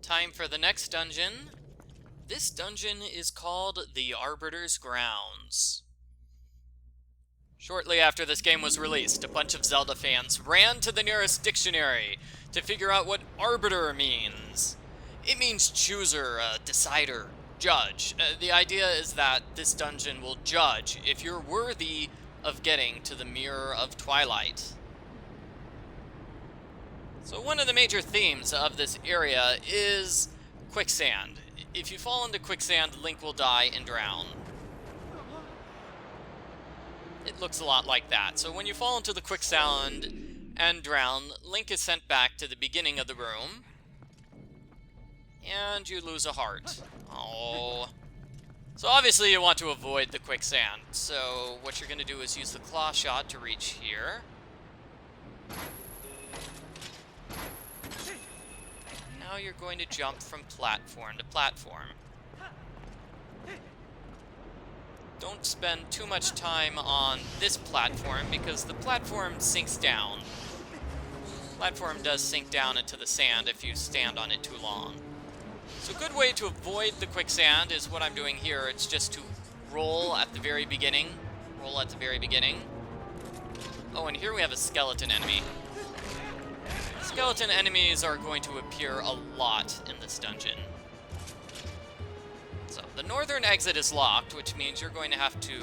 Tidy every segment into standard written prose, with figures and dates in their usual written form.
Time for the next dungeon. This dungeon is called the Arbiter's Grounds. Shortly after this game was released, a bunch of Zelda fans ran to the nearest dictionary to figure out what Arbiter means. It means chooser, decider, judge. The idea is that this dungeon will judge if you're worthy of getting to the Mirror of Twilight. So one of the major themes of this area is quicksand. If you fall into quicksand, Link will die and drown. It looks a lot like that. So when you fall into the quicksand and drown, Link is sent back to the beginning of the room, and you lose a heart. Oh. So obviously you want to avoid the quicksand. So what you're going to do is use the claw shot to reach here. Now you're going to jump from platform to platform. Don't spend too much time on this platform because the platform sinks down. The platform does sink down into the sand if you stand on it too long. So a good way to avoid the quicksand is what I'm doing here. It's just to roll at the very beginning. Roll at the very beginning. Oh, and here we have a skeleton enemy. Skeleton enemies are going to appear a lot in this dungeon. So, the northern exit is locked, which means you're going to have to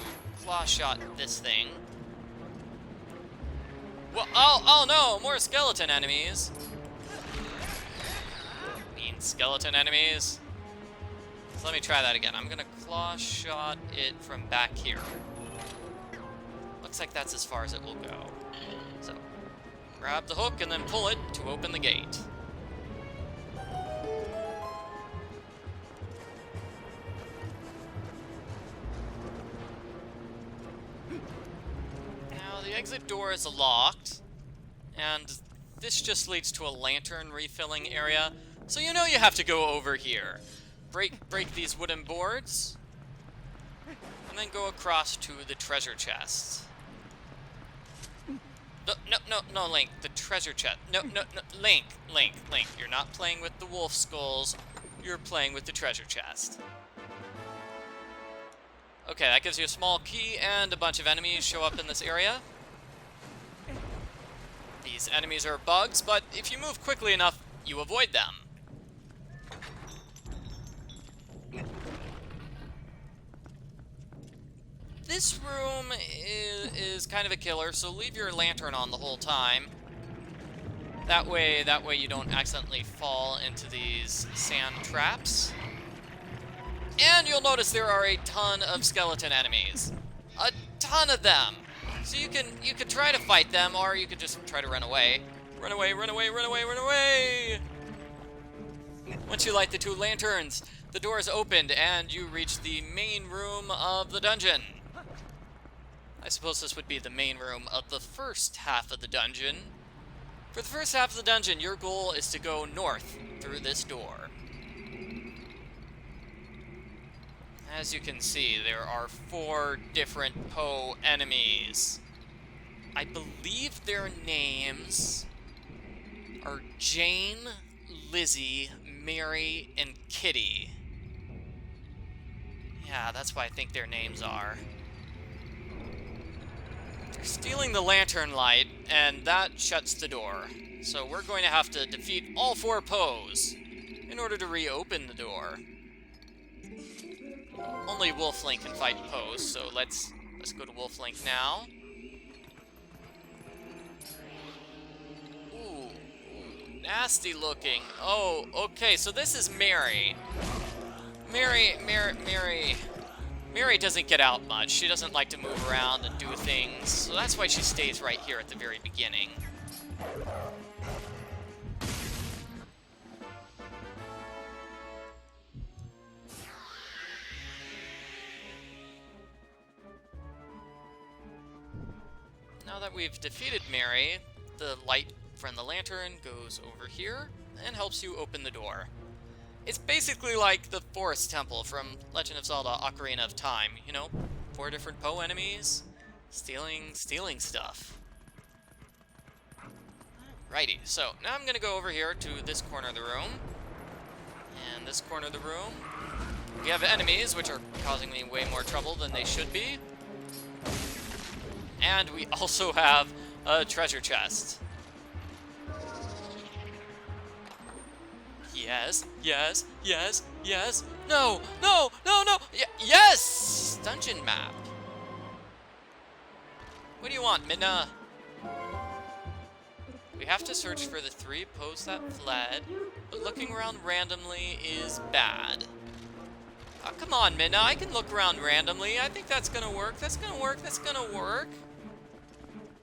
claw shot this thing. Well, oh no, more skeleton enemies. Mean skeleton enemies. So let me try that again. I'm gonna claw shot it from back here. Looks like that's as far as it will go. So, grab the hook and then pull it to open the gate. The exit door is locked, and this just leads to a lantern refilling area, so you know you have to go over here. Break these wooden boards, and then go across to the treasure chest. No, Link, the treasure chest. No, Link, you're not playing with the wolf skulls, you're playing with the treasure chest. Okay, that gives you a small key, and a bunch of enemies show up in this area. These enemies are bugs, but if you move quickly enough, you avoid them. This room is kind of a killer, so leave your lantern on the whole time. That way you don't accidentally fall into these sand traps. And you'll notice there are a ton of skeleton enemies. A ton of them! So you can try to fight them, or you could just try to run away. Run away! Once you light the two lanterns, the door is opened, and you reach the main room of the dungeon. I suppose this would be the main room of the first half of the dungeon. For the first half of the dungeon, your goal is to go north through this door. As you can see, there are 4 different Poe enemies. I believe their names are Jane, Lizzie, Mary, and Kitty. Yeah, that's what I think their names are. They're stealing the lantern light, and that shuts the door. So we're going to have to defeat all 4 Poes in order to reopen the door. Only Wolf Link can fight Poes, so let's go to Wolf Link now. Ooh, nasty looking. Oh, okay, so this is Mary. Mary doesn't get out much. She doesn't like to move around and do things, so that's why she stays right here at the very beginning. Now that we've defeated Mary, the light from the lantern goes over here and helps you open the door. It's basically like the Forest Temple from Legend of Zelda Ocarina of Time, you know? 4 different Poe enemies, stealing stuff. Righty, so now I'm gonna go over here to this corner of the room. And this corner of the room, we have enemies, which are causing me way more trouble than they should be. And we also have a treasure chest. Yes, yes, yes, yes. No, no, no, no. Yes! Dungeon map. What do you want, Midna? We have to search for the 3 Poes that fled, but looking around randomly is bad. Oh, come on, Midna. I can look around randomly. I think that's gonna work. That's gonna work. That's gonna work.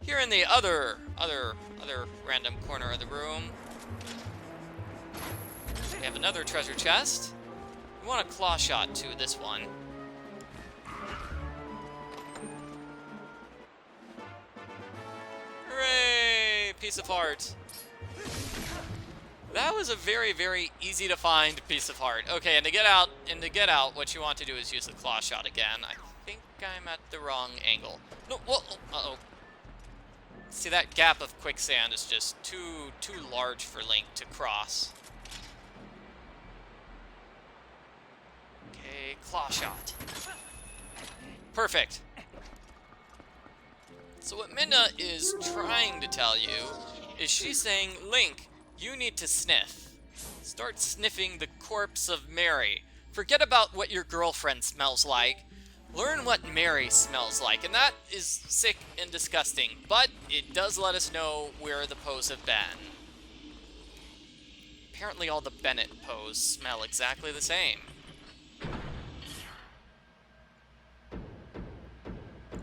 Here in the other random corner of the room, we have another treasure chest. We want a claw shot to this one. Hooray! Piece of heart. That was a very, very easy to find piece of heart. Okay, and to get out, what you want to do is use the claw shot again. I think I'm at the wrong angle. No, whoa, uh-oh. See, that gap of quicksand is just too large for Link to cross. Okay, claw shot. Perfect. So what Midna is trying to tell you is she's saying, Link, you need to sniff. Start sniffing the corpse of Mary. Forget about what your girlfriend smells like. Learn what Mary smells like, and that is sick and disgusting, but it does let us know where the Poes have been. Apparently all the Bennett Poes smell exactly the same.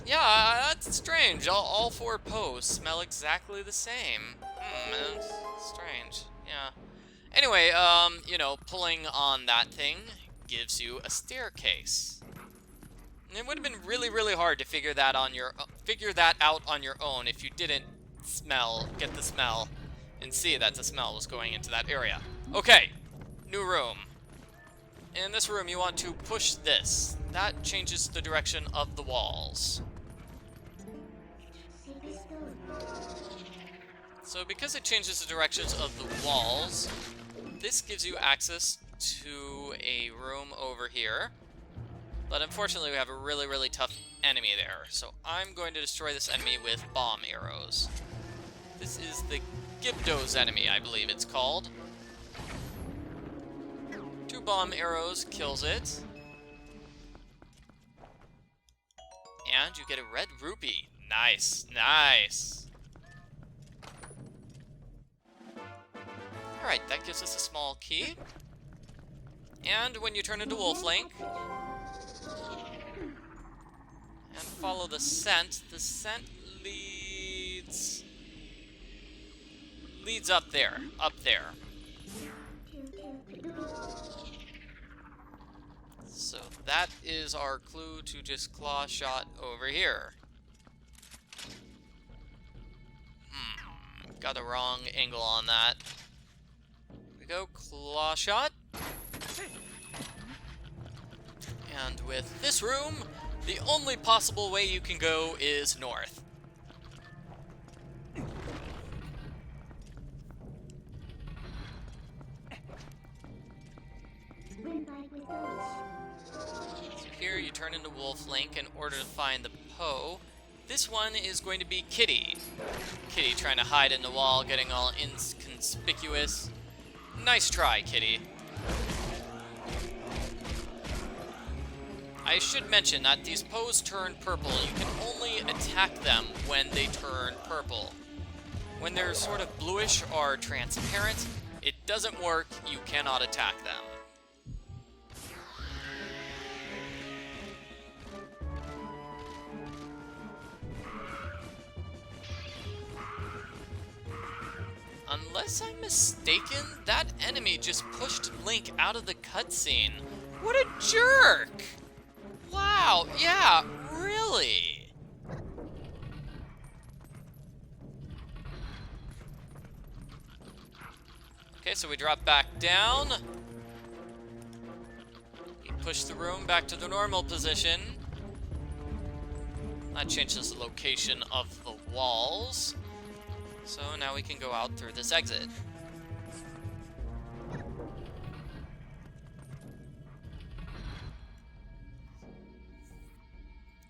Yeah, that's strange. All 4 Poes smell exactly the same. That's strange. Yeah. Anyway, you know, pulling on that thing gives you a staircase. And it would have been really, really hard to figure that out on your own if you didn't get the smell, and see that the smell was going into that area. Okay, new room. In this room, you want to push this. That changes the direction of the walls. So because it changes the directions of the walls, this gives you access to a room over here. But unfortunately, we have a really, really tough enemy there. So I'm going to destroy this enemy with bomb arrows. This is the Gibdo's enemy, I believe it's called. 2 bomb arrows kills it. And you get a red rupee. Nice, nice. Alright, that gives us a small key. And when you turn into Wolf Link, and follow the scent leads up there, So that is our clue to just claw shot over here. Got the wrong angle on that. Here we go, claw shot. And with this room, the only possible way you can go is north. So here you turn into Wolf Link in order to find the Poe. This one is going to be Kitty. Kitty trying to hide in the wall, getting all inconspicuous. Nice try, Kitty. I should mention that these Poes turn purple. You can only attack them when they turn purple. When they're sort of bluish or transparent, it doesn't work. You cannot attack them. Unless I'm mistaken, that enemy just pushed Link out of the cutscene. What a jerk! Wow, yeah, really? Okay, so we drop back down. We push the room back to the normal position. That changes the location of the walls. So now we can go out through this exit.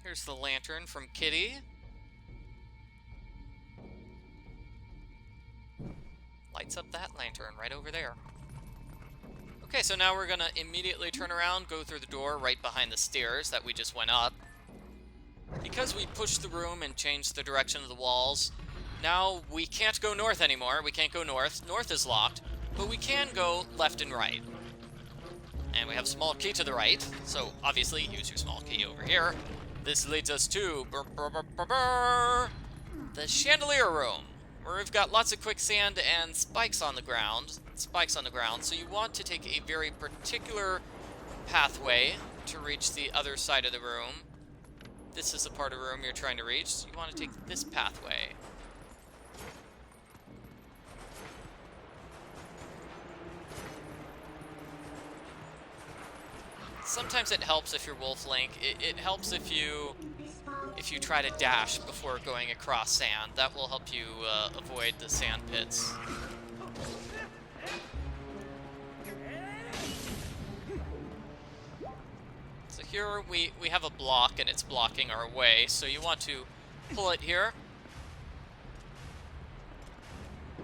Here's the lantern from Kitty. Lights up that lantern right over there. Okay, so now we're gonna immediately turn around, go through the door right behind the stairs that we just went up. Because we pushed the room and changed the direction of the walls, now we can't go north anymore. We can't go north. North is locked, but we can go left and right. And we have a small key to the right, so obviously use your small key over here. This leads us to the chandelier room, where we've got lots of quicksand and spikes on the ground. So you want to take a very particular pathway to reach the other side of the room. This is the part of the room you're trying to reach, so you want to take this pathway. Sometimes it helps if you're Wolf Link. It helps if you try to dash before going across sand. That will help you avoid the sand pits. So here we have a block and it's blocking our way, so you want to pull it here.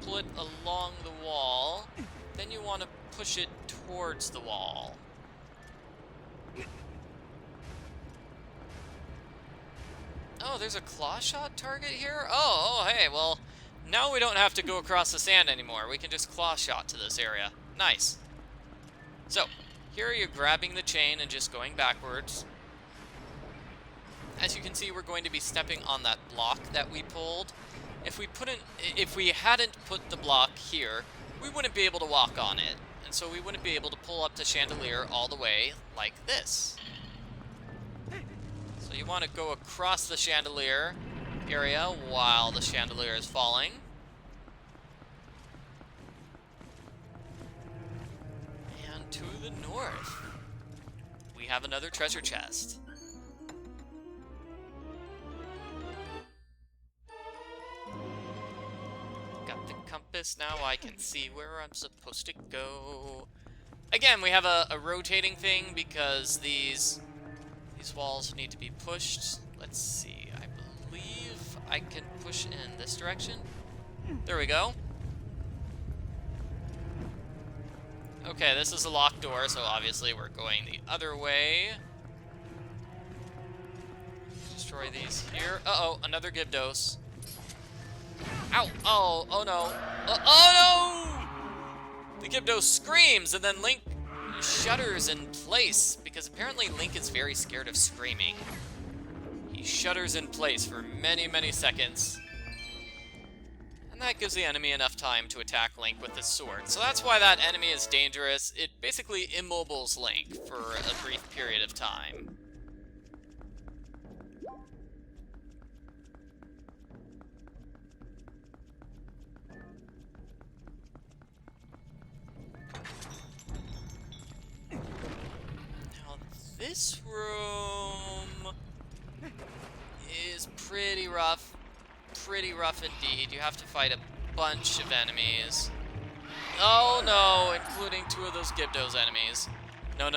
Pull it along the wall, then you want to push it towards the wall. Oh, there's a claw shot target here? Oh, hey, well, now we don't have to go across the sand anymore. We can just claw shot to this area. Nice. So, here you're grabbing the chain and just going backwards. As you can see, we're going to be stepping on that block that we pulled. If we hadn't put the block here, we wouldn't be able to walk on it. And so we wouldn't be able to pull up the chandelier all the way like this. So you want to go across the chandelier area while the chandelier is falling. And to the north, we have another treasure chest. Got the compass now, I can see where I'm supposed to go. Again, we have a rotating thing because these walls need to be pushed. Let's see, I believe I can push in this direction. There we go. Okay, this is a locked door, so obviously we're going the other way. Destroy these here. Uh-oh, another Gyptos. Ow! Oh no! Oh no! The Gyptos screams, and then Link shudders in place, because apparently Link is very scared of screaming. He shudders in place for many, many seconds. And that gives the enemy enough time to attack Link with his sword. So that's why that enemy is dangerous. It basically immobiles Link for a brief period of time. This room is pretty rough indeed. You have to fight a bunch of enemies. Oh no, including two of those Gyptos enemies. No.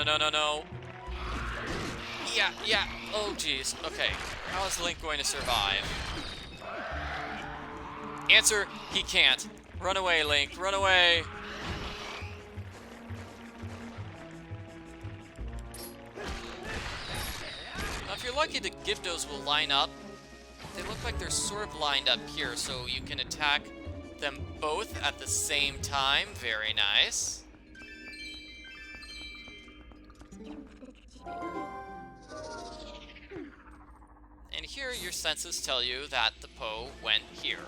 Yeah, oh jeez, okay. How is Link going to survive? Answer, he can't. Run away, Link, run away. If you're lucky, the Gyptos will line up. They look like they're sort of lined up here, so you can attack them both at the same time. Very nice. And here, your senses tell you that the Poe went here.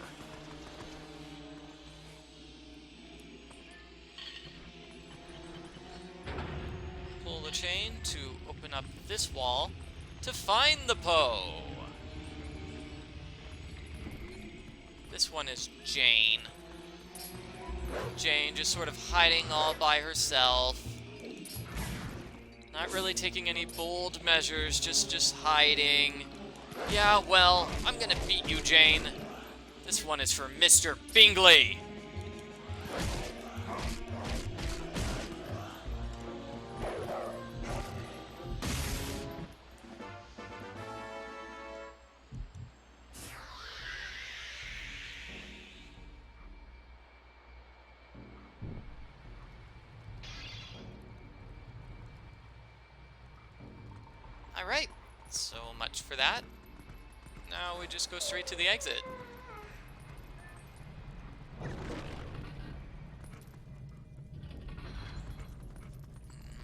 Pull the chain to open up this wall to find the Poe. This one is Jane. Jane just sort of hiding all by herself. Not really taking any bold measures, just hiding. Yeah, well, I'm gonna beat you, Jane. This one is for Mr. Bingley. Alright, so much for that. Now we just go straight to the exit.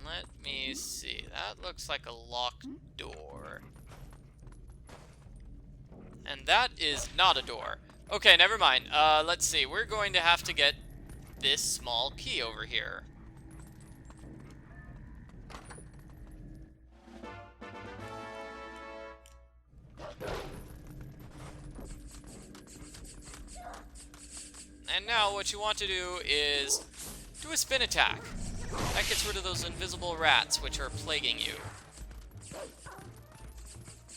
Let me see. That looks like a locked door. And that is not a door. Okay, never mind. Let's see. We're going to have to get this small key over here. And now what you want to do is do a spin attack. That gets rid of those invisible rats which are plaguing you.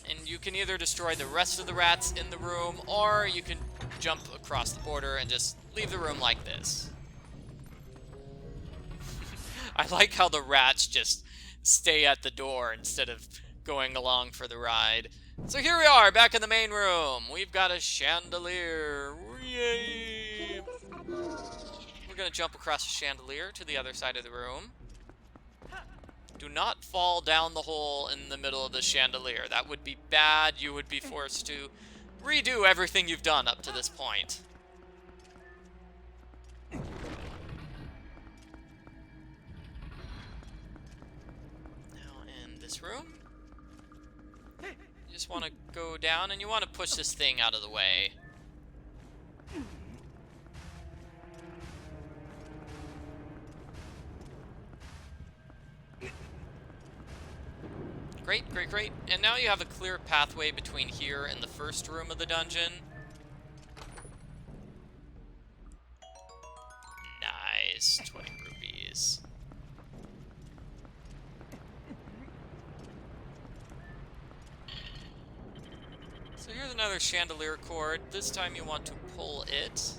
And you can either destroy the rest of the rats in the room, or you can jump across the border and just leave the room like this. I like how the rats just stay at the door instead of going along for the ride. So here we are, back in the main room. We've got a chandelier. Yay! We're gonna jump across the chandelier to the other side of the room. Do not fall down the hole in the middle of the chandelier. That would be bad. You would be forced to redo everything you've done up to this point. Now in this room, you just want to go down and you want to push this thing out of the way. Great, great, great. And now you have a clear pathway between here and the first room of the dungeon. Nice. 20 rupees. So here's another chandelier cord. This time you want to pull it.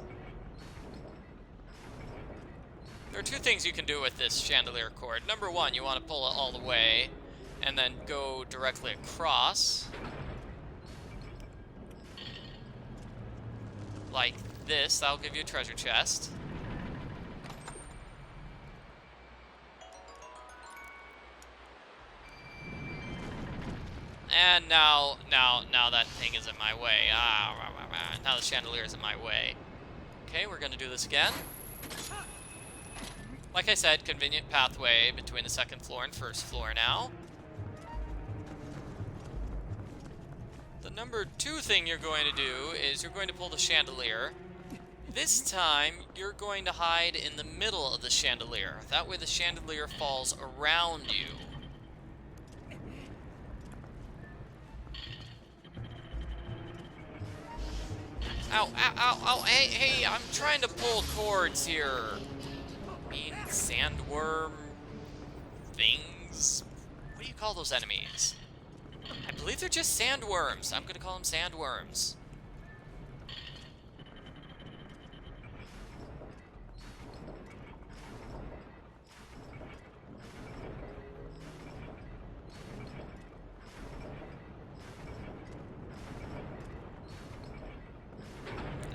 There are two things you can do with this chandelier cord. Number one, you want to pull it all the way and then go directly across. Like this. That'll give you a treasure chest. And now that thing is in my way. Now the chandelier is in my way. Okay, we're gonna do this again. Like I said, convenient pathway between the second floor and first floor now. The number two thing you're going to do is you're going to pull the chandelier. This time, you're going to hide in the middle of the chandelier. That way the chandelier falls around you. Ow, ow, ow, ow, hey, I'm trying to pull cords here. Mean sandworm things? What do you call those enemies? I believe they're just sandworms. I'm gonna call them sandworms.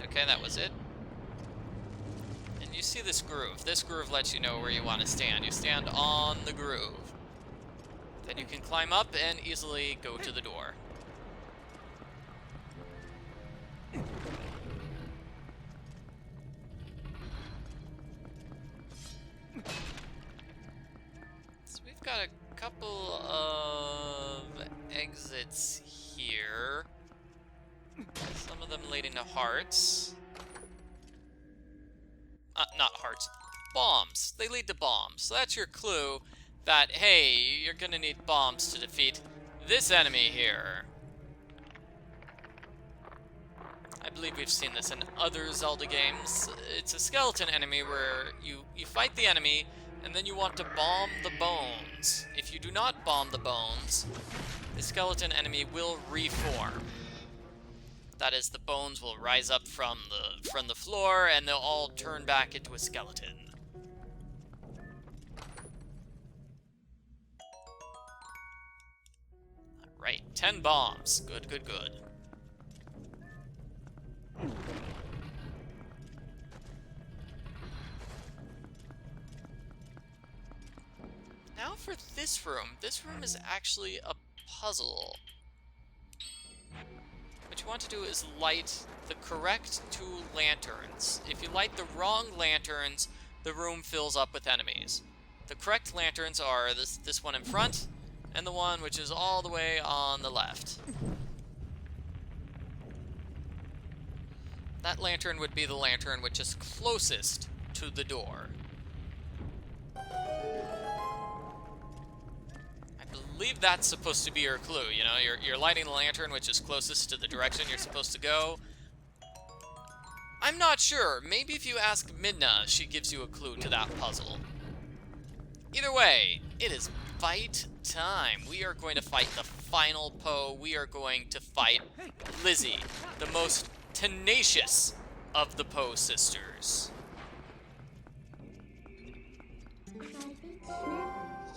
Okay, that was it. And you see this groove. This groove lets you know where you want to stand. You stand on the groove. Then you can climb up and easily go to the door. So we've got a couple of exits here. Some of them leading to hearts. Not hearts. Bombs. They lead to bombs. So that's your clue that, hey, you're gonna need bombs to defeat this enemy here. I believe we've seen this in other Zelda games. It's a skeleton enemy where you fight the enemy and then you want to bomb the bones. If you do not bomb the bones, the skeleton enemy will reform. That is, the bones will rise up from the floor and they'll all turn back into a skeleton. Right, 10 bombs. Good, good, good. Now for this room. This room is actually a puzzle. What you want to do is light the correct 2 lanterns. If you light the wrong lanterns, the room fills up with enemies. The correct lanterns are this one in front, and the one which is all the way on the left. That lantern would be the lantern which is closest to the door. I believe that's supposed to be your clue, you know? You're lighting the lantern which is closest to the direction you're supposed to go. I'm not sure. Maybe if you ask Midna, she gives you a clue to that puzzle. Either way, it is fight time. We are going to fight the final Poe. We are going to fight Lizzie, the most tenacious of the Poe sisters.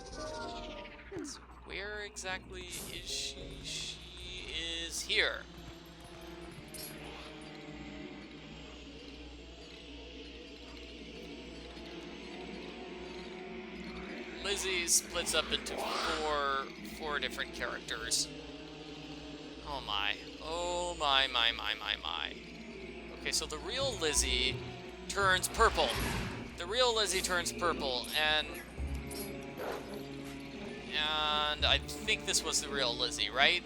So where exactly is she? She is here. Lizzie splits up into four different characters. Oh my. Oh my. Okay, so the real Lizzie turns purple. The real Lizzie turns purple, and I think this was the real Lizzie, right?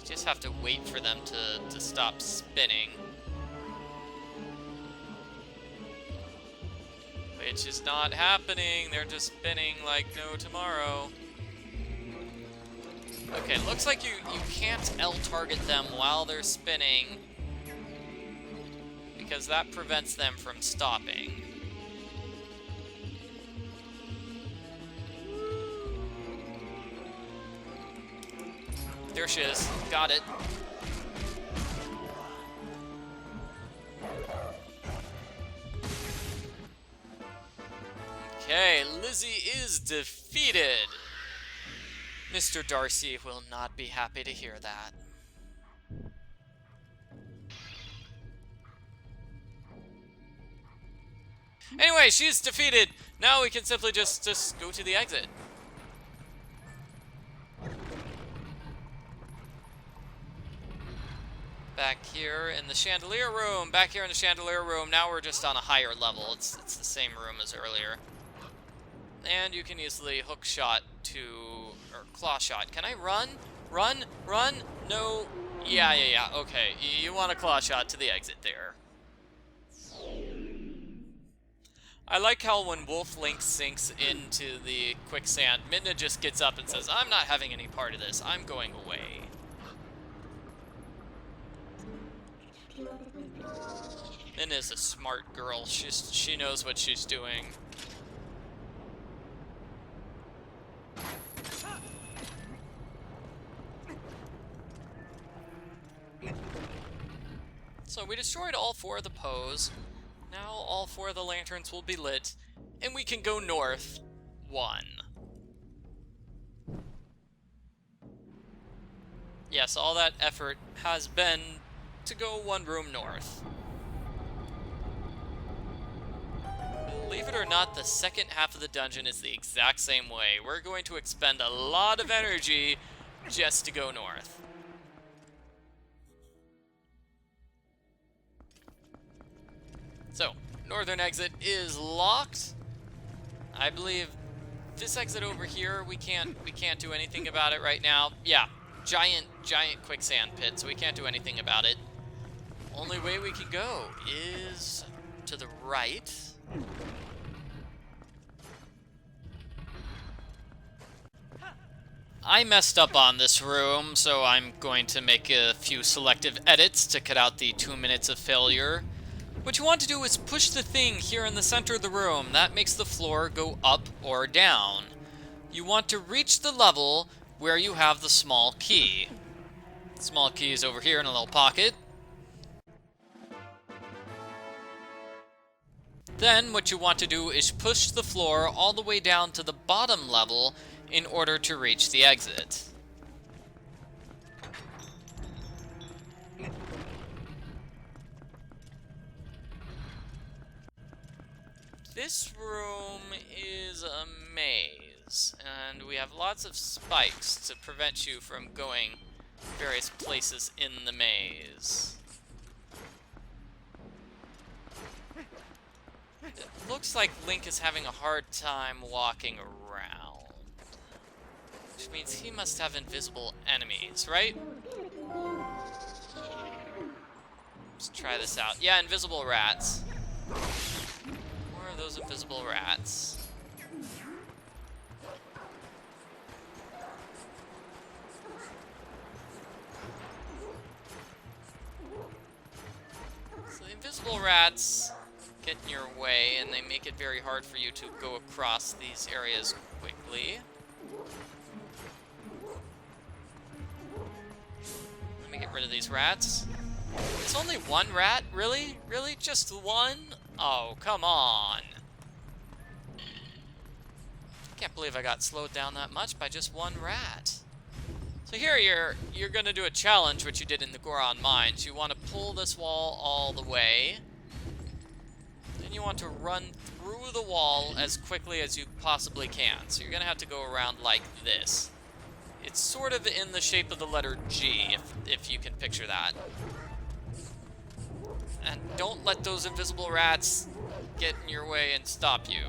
Just have to wait for them to stop spinning. Which is not happening. They're just spinning like no tomorrow. Okay, looks like you can't L-target them while they're spinning, because that prevents them from stopping. There she is. Got it. Okay, Lizzie is defeated. Mr. Darcy will not be happy to hear that. Anyway, she's defeated. Now we can simply just go to the exit. Back here in the chandelier room. Back here in the chandelier room. Now we're just on a higher level. It's the same room as earlier. And you can easily hook shot to, or claw shot. Can I run? Run? No. Yeah. Okay. You want a claw shot to the exit there. I like how when Wolf Link sinks into the quicksand, Midna just gets up and says, I'm not having any part of this. I'm going away. Midna is a smart girl. She knows what she's doing. So we destroyed all 4 of the Poes. Now all 4 of the lanterns will be lit, and we can go north 1. Yes, all that effort has been to go 1 room north. Believe it or not, the second half of the dungeon is the exact same way. We're going to expend a lot of energy just to go north. So, northern exit is locked. I believe this exit over here, we can't do anything about it right now. Yeah, giant quicksand pit, so we can't do anything about it. Only way we can go is to the right. I messed up on this room, so I'm going to make a few selective edits to cut out the 2 minutes of failure. What you want to do is push the thing here in the center of the room. That makes the floor go up or down. You want to reach the level where you have the small key. The small key is over here in a little pocket. Then what you want to do is push the floor all the way down to the bottom level in order to reach the exit. this room is a maze, and we have lots of spikes to prevent you from going various places in the maze. It looks like Link is having a hard time walking around, which means he must have invisible enemies, right? Let's try this out. Yeah, invisible rats. More of those invisible rats. So the invisible rats get in your way, and they make it very hard for you to go across these areas quickly. Let me get rid of these rats. It's only one rat? Really? Really? Just one? Oh, come on. Can't believe I got slowed down that much by just one rat. So here you're gonna do a challenge, which you did in the Goron Mines. You want to pull this wall all the way. Then you want to run through the wall as quickly as you possibly can. So you're gonna have to go around like this. It's sort of in the shape of the letter G, if you can picture that. And don't let those invisible rats get in your way and stop you.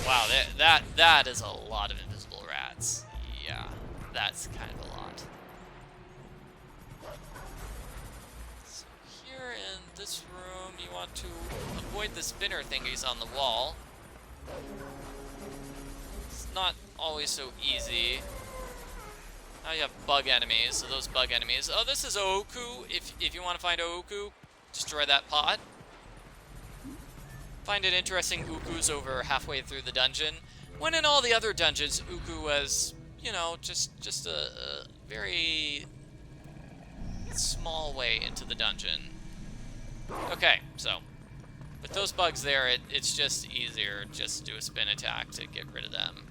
Wow, that is a lot of invisible rats. Yeah, that's kind of a lot. So here in this room, you want to avoid the spinner thingies on the wall. It's not always so easy. Now you have bug enemies, so those bug enemies. Oh, this is Ooku. If you want to find Ooku, destroy that pot. Find it interesting Ooku's over halfway through the dungeon. When in all the other dungeons, Ooku was, you know, just a very small way into the dungeon. Okay, so with those bugs there, it's just easier just to do a spin attack to get rid of them.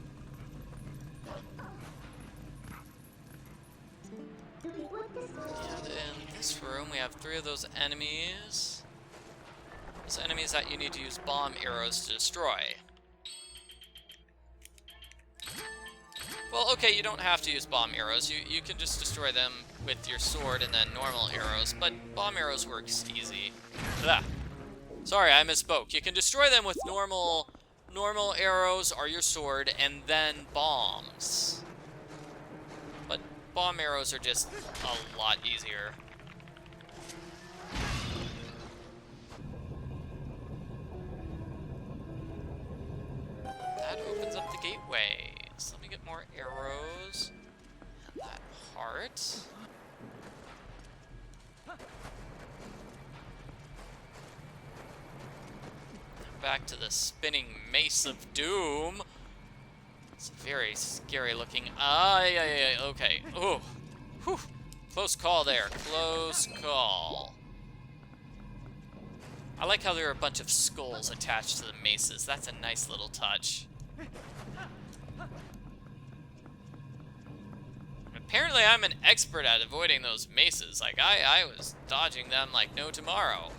And in this room, we have 3 of those enemies. Those enemies that you need to use bomb arrows to destroy. Well, okay, you don't have to use bomb arrows. You can just destroy them with your sword and then normal arrows, but bomb arrows works easy. Blah. Sorry, I misspoke. You can destroy them with normal arrows or your sword and then bombs. But bomb arrows are just a lot easier. That opens up the gateway. So let me get more arrows. And that heart. Back to the spinning mace of doom. It's very scary looking. Yeah, okay. Oh, whew. Close call there. Close call. I like how there are a bunch of skulls attached to the maces. That's a nice little touch. Apparently I'm an expert at avoiding those maces. Like, I was dodging them like no tomorrow.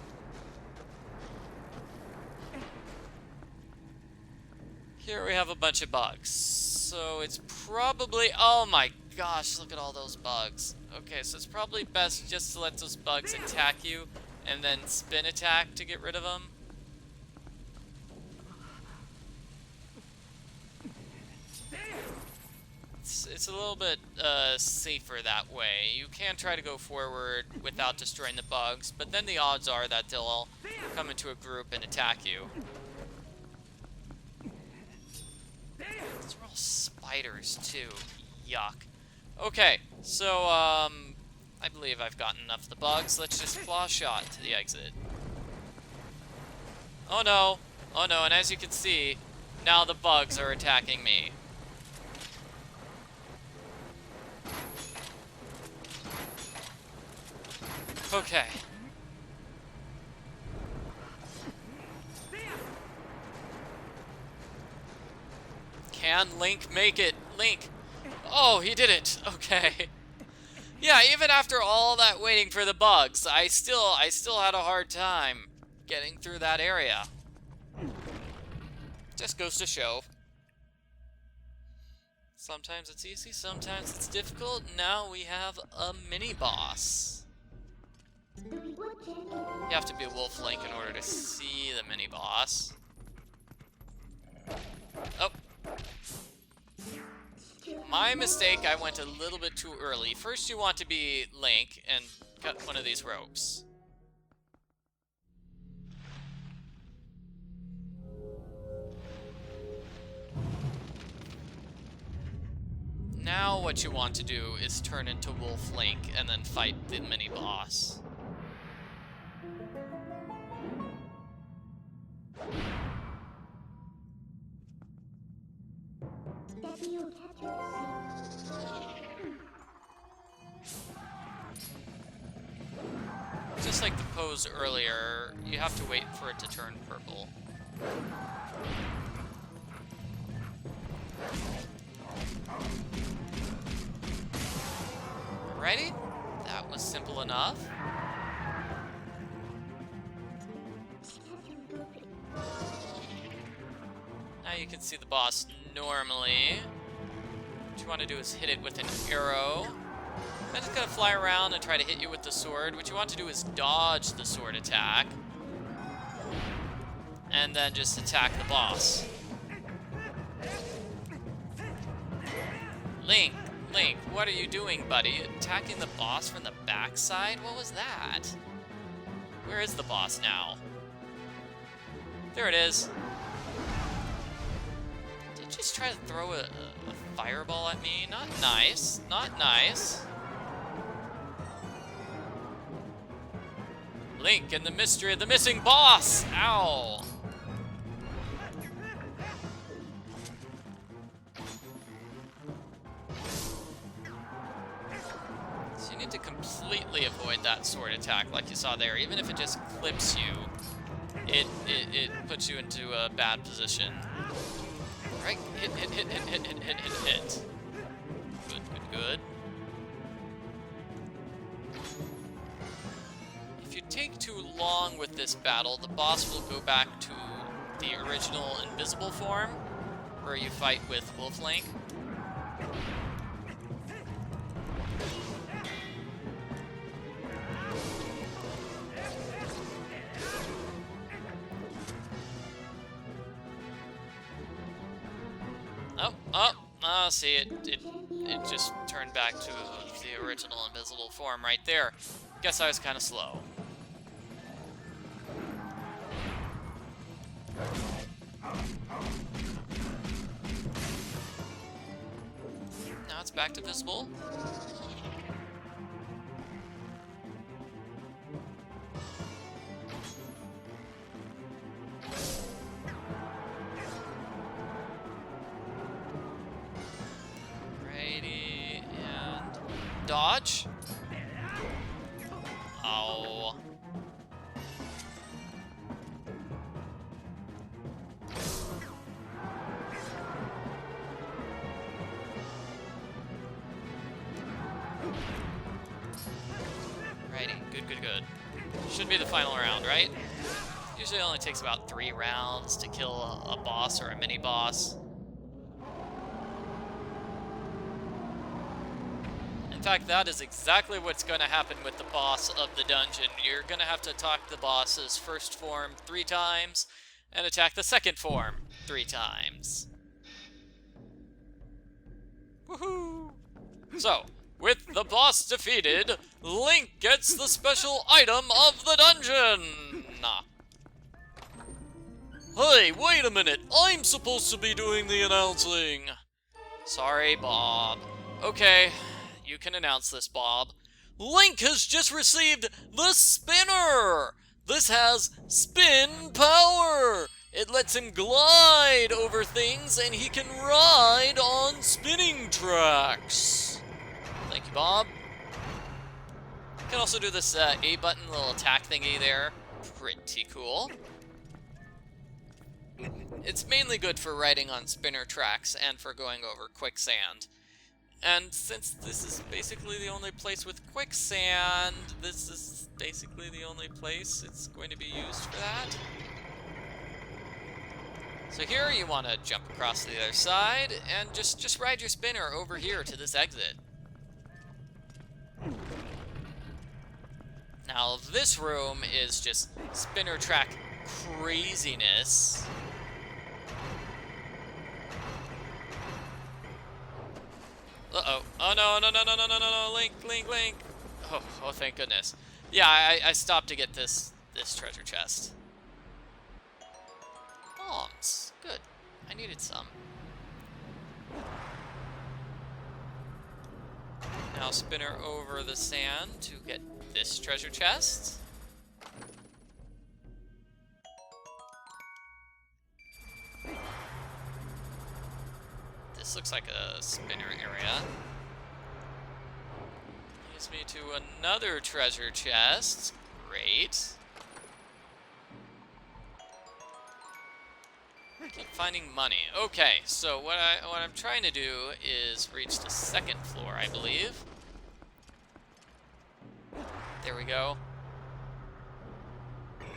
Here we have a bunch of bugs. So it's probably... Oh my gosh, look at all those bugs. Okay, so it's probably best just to let those bugs attack you and then spin attack to get rid of them. It's a little bit safer that way. You can try to go forward without destroying the bugs, but then the odds are that they'll all come into a group and attack you. These are all spiders, too. Yuck. Okay, so, I believe I've gotten enough of the bugs. Let's just claw shot to the exit. Oh no. Oh no, and as you can see, now the bugs are attacking me. Okay. Can Link make it? Link! Oh, he did it! Okay. Yeah, even after all that waiting for the bugs, I still had a hard time getting through that area. Just goes to show. Sometimes it's easy, sometimes it's difficult. Now we have a mini-boss. You have to be a Wolf Link in order to see the mini-boss. Oh. My mistake, I went a little bit too early. First you want to be Link and cut one of these ropes. Now what you want to do is turn into Wolf Link and then fight the mini-boss. Just like the pose earlier, you have to wait for it to turn purple. Alrighty, that was simple enough. Now you can see the boss normally. What you want to do is hit it with an arrow. I'm just gonna fly around and try to hit you with the sword. What you want to do is dodge the sword attack. And then just attack the boss. Link, what are you doing, buddy? Attacking the boss from the backside? What was that? Where is the boss now? There it is. Did you just try to throw a fireball at me? Not nice. Not nice. Link and the mystery of the missing boss! Ow! So you need to completely avoid that sword attack like you saw there. Even if it just clips you, it puts you into a bad position. Right? Hit. Good. If you take too long with this battle, the boss will go back to the original invisible form, where you fight with Wolf Link. Oh, see, it just turned back to the original invisible form right there. Guess I was kind of slow. Now it's back to visible. Dodge. Oh. Righty, good. Should be the final round, right? Usually it only takes about 3 rounds to kill a boss or a mini-boss. In fact, that is exactly what's going to happen with the boss of the dungeon. You're going to have to attack the boss's first form 3 times, and attack the second form 3 times. Woohoo! So, with the boss defeated, Link gets the special item of the dungeon! Hey, wait a minute! I'm supposed to be doing the announcing! Sorry, Bob. Okay. You can announce this, Bob. Link has just received the spinner! This has spin power! It lets him glide over things, and he can ride on spinning tracks. Thank you, Bob. You can also do this A button little attack thingy there. Pretty cool. It's mainly good for riding on spinner tracks and for going over quicksand. And since this is basically the only place with quicksand, this is basically the only place it's going to be used for that. So here you want to jump across to the other side and just ride your spinner over here to this exit. Now this room is just spinner track craziness. Uh-oh. Oh, no, no, no, no, no, no, no, no, Link, Link, Link. Oh, thank goodness. Yeah, I stopped to get this treasure chest. Bombs. Good. I needed some. Now spinner over the sand to get this treasure chest. This looks like a spinner area. Leads me to another treasure chest. Great. Keep finding money. Okay, so what I'm trying to do is reach the second floor, I believe. There we go.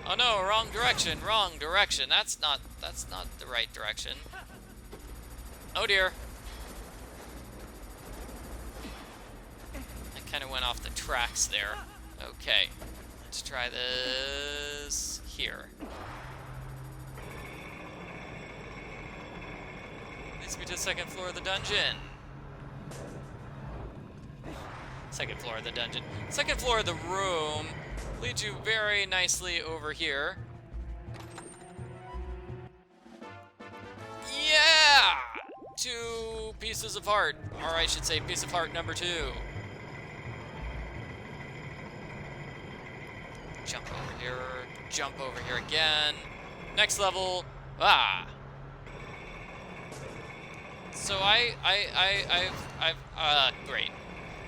Oh no, wrong direction, wrong direction. That's not the right direction. Oh dear. I kind of went off the tracks there. Okay, let's try this here. Leads me to the second floor of the dungeon. Second floor of the dungeon. Second floor of the room leads you very nicely over here. Yeah! 2 pieces of heart. Or I should say piece of heart number 2. Jump over here. Jump over here again. Next level. Ah! So great.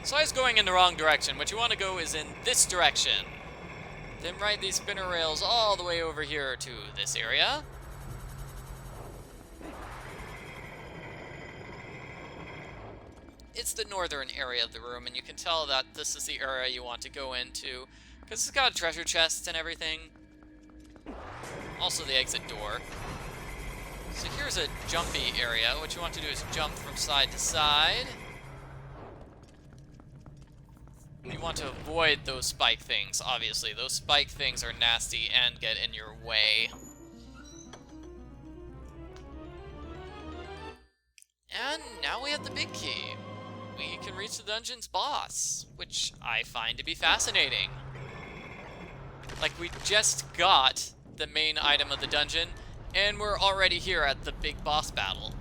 So I was going in the wrong direction. What you want to go is in this direction. Then ride these spinner rails all the way over here to this area. It's the northern area of the room, and you can tell that this is the area you want to go into, because it's got treasure chests and everything. Also the exit door. So here's a jumpy area. What you want to do is jump from side to side. You want to avoid those spike things, obviously. Those spike things are nasty and get in your way. And now we have the big key. We can reach the dungeon's boss, which I find to be fascinating. Like, we just got the main item of the dungeon, and we're already here at the big boss battle.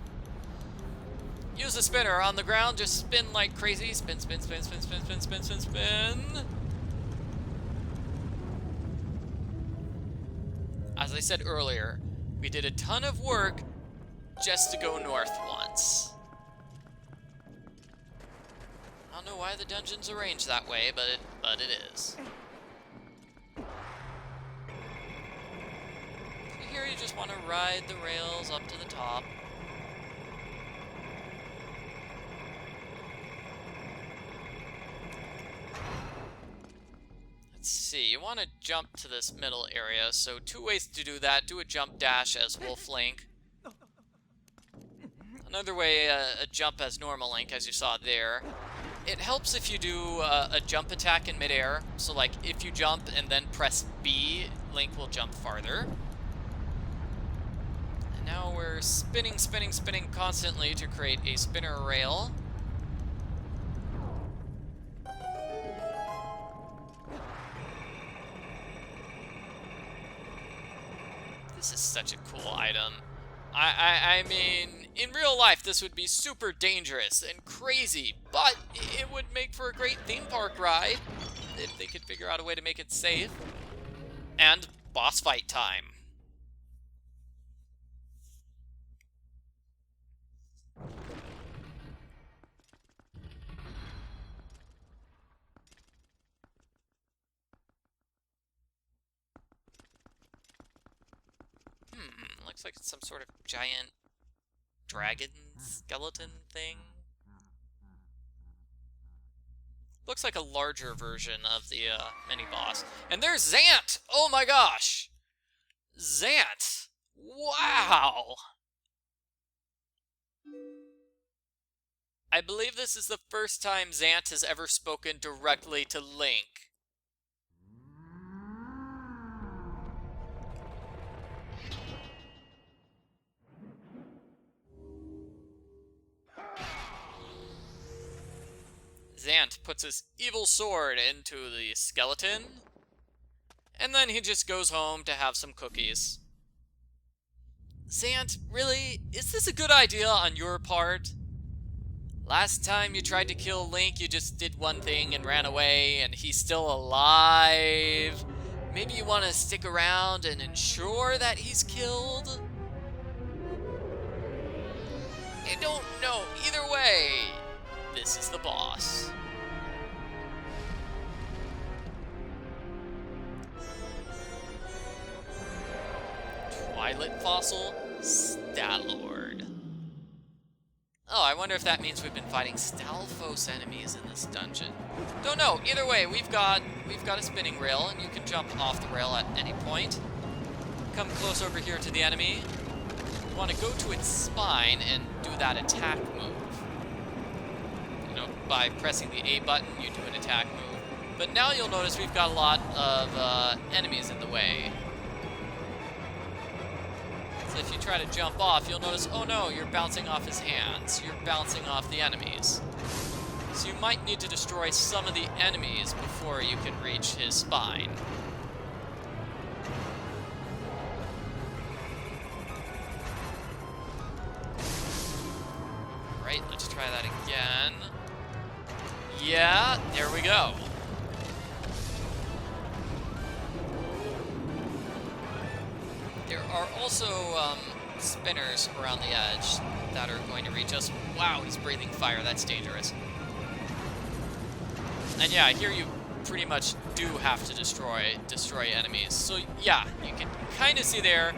Use the spinner on the ground, just spin like crazy. Spin, spin, spin, spin, spin, spin, spin, spin, spin. As I said earlier, we did a ton of work just to go north once. I don't know why the dungeon's arranged that way, but it is. Here you just want to ride the rails up to the top. Let's see, you want to jump to this middle area, so 2 ways to do that. Do a jump dash as Wolf Link. Another way, a jump as normal Link, as you saw there. It helps if you do a jump attack in midair, so like if you jump and then press B, Link will jump farther. And now we're spinning, spinning, spinning constantly to create a spinner rail. This is such a cool item. I mean, in real life, this would be super dangerous and crazy, but it would make for a great theme park ride if they could figure out a way to make it safe. And boss fight time. Looks like it's some sort of giant dragon skeleton thing. Looks like a larger version of the mini-boss. And there's Zant! Oh my gosh! Zant! Wow! I believe this is the first time Zant has ever spoken directly to Link. Zant puts his evil sword into the skeleton, and then he just goes home to have some cookies. Zant, really? Is this a good idea on your part? Last time you tried to kill Link, you just did one thing and ran away, and he's still alive. Maybe you want to stick around and ensure that he's killed? I don't know. Either way, this is the boss. Twilight Fossil, Stalord. Oh, I wonder if that means we've been fighting Stalfos enemies in this dungeon. Don't know. Either way, we've got a spinning rail, and you can jump off the rail at any point. Come close over here to the enemy. You want to go to its spine and do that attack move. You know, by pressing the A button, you do an attack move. But now you'll notice we've got a lot of enemies in the way. So if you try to jump off, you'll notice, oh no, you're bouncing off his hands. You're bouncing off the enemies. So you might need to destroy some of the enemies before you can reach his spine. Right, let's try that again. Yeah, there we go. There are also spinners around the edge that are going to reach us. Wow, he's breathing fire. That's dangerous. And yeah, here you pretty much do have to destroy enemies. So yeah, you can kind of see there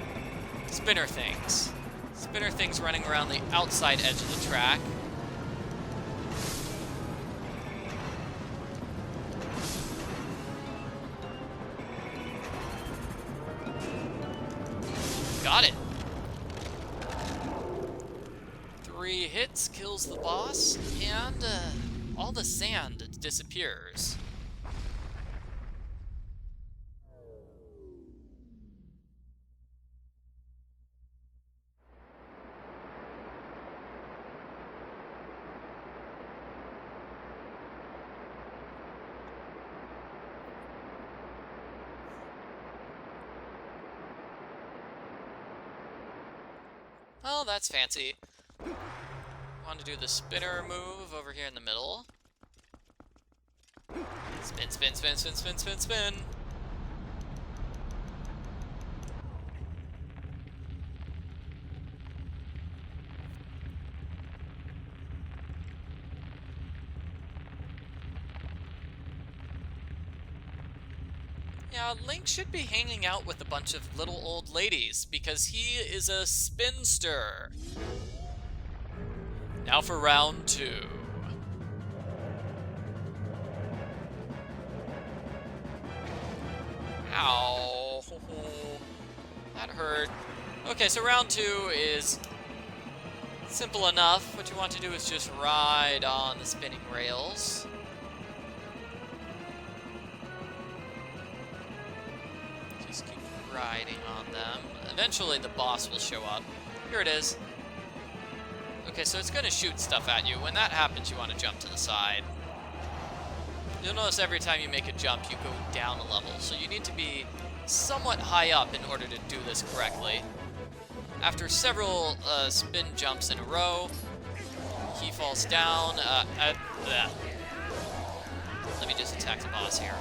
spinner things. Spinner things running around the outside edge of the track. Got it. 3 hits kills the boss, and all the sand disappears. Oh, that's fancy. Want to do the spinner move over here in the middle. Spin, spin, spin, spin, spin, spin, spin. Yeah, Link should be hanging out with a bunch of little old ladies, because he is a spinster. Now for round 2. Ow. That hurt. Okay, so round 2 is simple enough. What you want to do is just ride on the spinning rails. Just keep riding on them. Eventually the boss will show up. Here it is. Okay, so it's going to shoot stuff at you. When that happens, you want to jump to the side. You'll notice every time you make a jump, you go down a level. So you need to be somewhat high up in order to do this correctly. After several spin jumps in a row, he falls down. Let me just attack the boss here.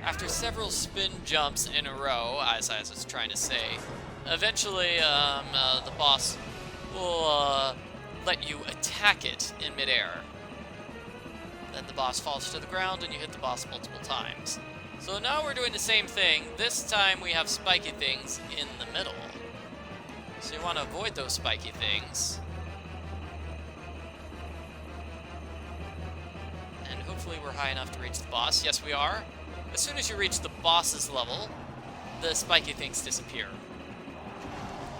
After several spin jumps in a row, as I was trying to say, eventually the boss will let you attack it in midair. Then the boss falls to the ground and you hit the boss multiple times. So now we're doing the same thing. This time we have spiky things in the middle. So you want to avoid those spiky things. hopefully we're high enough to reach the boss. Yes, we are. As soon as you reach the boss's level, the spiky things disappear.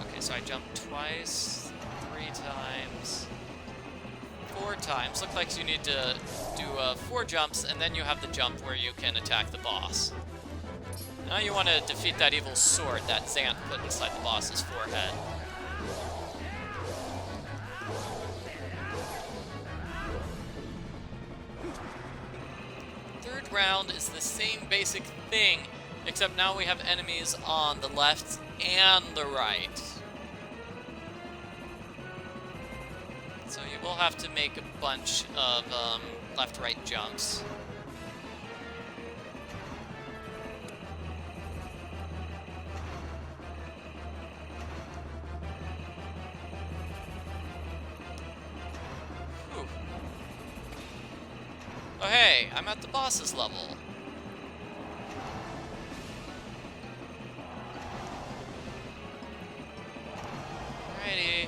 Okay, so I jumped twice, 3 times, 4 times. Looks like you need to do 4 jumps, and then you have the jump where you can attack the boss. Now you want to defeat that evil sword that Zant put inside the boss's forehead. Third round is the same basic thing, except now we have enemies on the left and the right. So you will have to make a bunch of left-right jumps. Whew. Oh hey, I'm at the boss's level. Alrighty.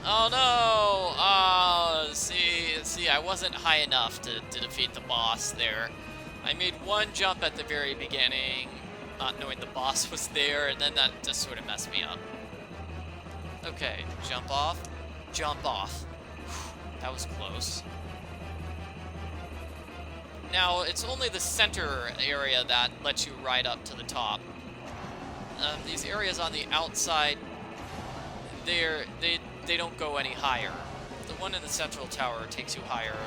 Oh no! See, I wasn't high enough to defeat the boss there. I made one jump at the very beginning, not knowing the boss was there, and then that just sort of messed me up. Okay, jump off, jump off. That was close. Now, it's only the center area that lets you ride up to the top. These areas on the outside, they don't go any higher. The one in the central tower takes you higher.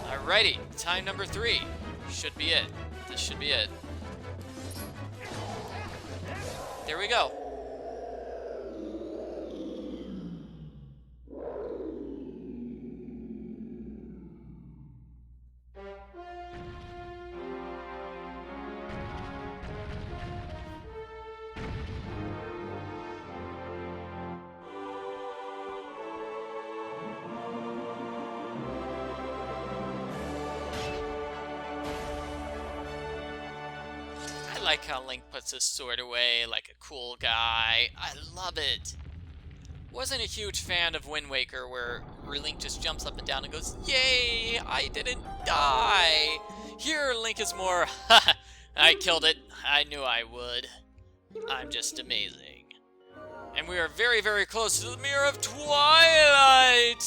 Alrighty, time number 3. Should be it. This should be it. There we go. I like how Link puts his sword away like a cool guy. I love it. Wasn't a huge fan of Wind Waker where Link just jumps up and down and goes, "Yay, I didn't die." Here, Link is more, "Ha, I killed it. I knew I would. I'm just amazing." And we are very, very close to the Mirror of Twilight.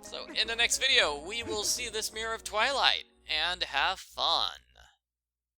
So in the next video, we will see this Mirror of Twilight and have fun.